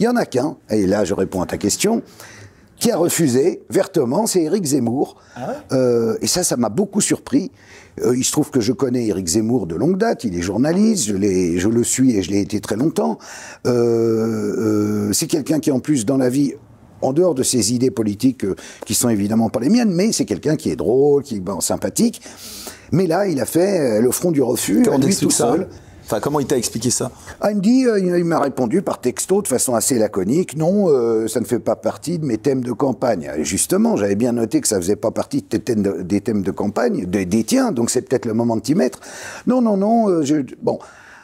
Il n'y en a qu'un, et là je réponds à ta question, qui a refusé vertement, c'est Éric Zemmour. Ah ouais, et ça m'a beaucoup surpris. Il se trouve que je connais Éric Zemmour de longue date, il est journaliste, je le suis et je l'ai été très longtemps. C'est quelqu'un qui en plus dans la vie, en dehors de ses idées politiques qui sont évidemment pas les miennes, mais c'est quelqu'un qui est drôle, qui est sympathique. Mais là, il a fait le front du refus, lui tout seul. Enfin, comment il t'a expliqué ça? Ah, il me dit, il m'a répondu par texto de façon assez laconique, non, ça ne fait pas partie de mes thèmes de campagne. Et justement, j'avais bien noté que ça faisait pas partie de des thèmes de campagne, des tiens, donc c'est peut-être le moment de t'y mettre. Non, bon.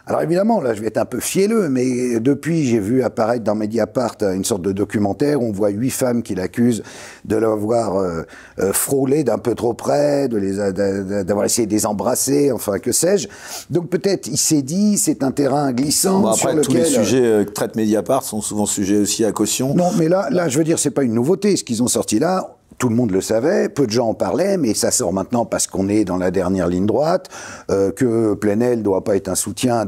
Alors évidemment, là, je vais être un peu fielleux, mais depuis, j'ai vu apparaître dans Mediapart une sorte de documentaire où on voit 8 femmes qui l'accusent de l'avoir frôlé d'un peu trop près, d'avoir essayé de les embrasser, enfin, que sais-je. Donc peut-être, il s'est dit, c'est un terrain glissant. Bon, après, sur tous lequel, les sujets que traite Mediapart sont souvent sujets aussi à caution. Non, mais là, je veux dire, c'est pas une nouveauté. Ce qu'ils ont sorti là, tout le monde le savait, peu de gens en parlaient, mais ça sort maintenant parce qu'on est dans la dernière ligne droite, que Plenel ne doit pas être un soutien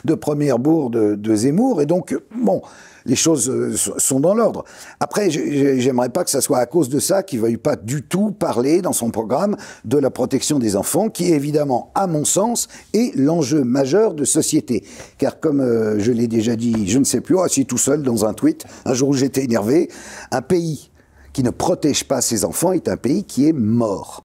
de première bourre de Zemmour, et donc, bon, les choses sont dans l'ordre. Après, j'aimerais pas que ça soit à cause de ça qu'il ne veuille pas du tout parler dans son programme de la protection des enfants, qui évidemment, à mon sens, est l'enjeu majeur de société. Car comme je l'ai déjà dit, je ne sais plus, assis tout seul dans un tweet, un jour où j'étais énervé, un pays qui ne protège pas ses enfants est un pays qui est mort.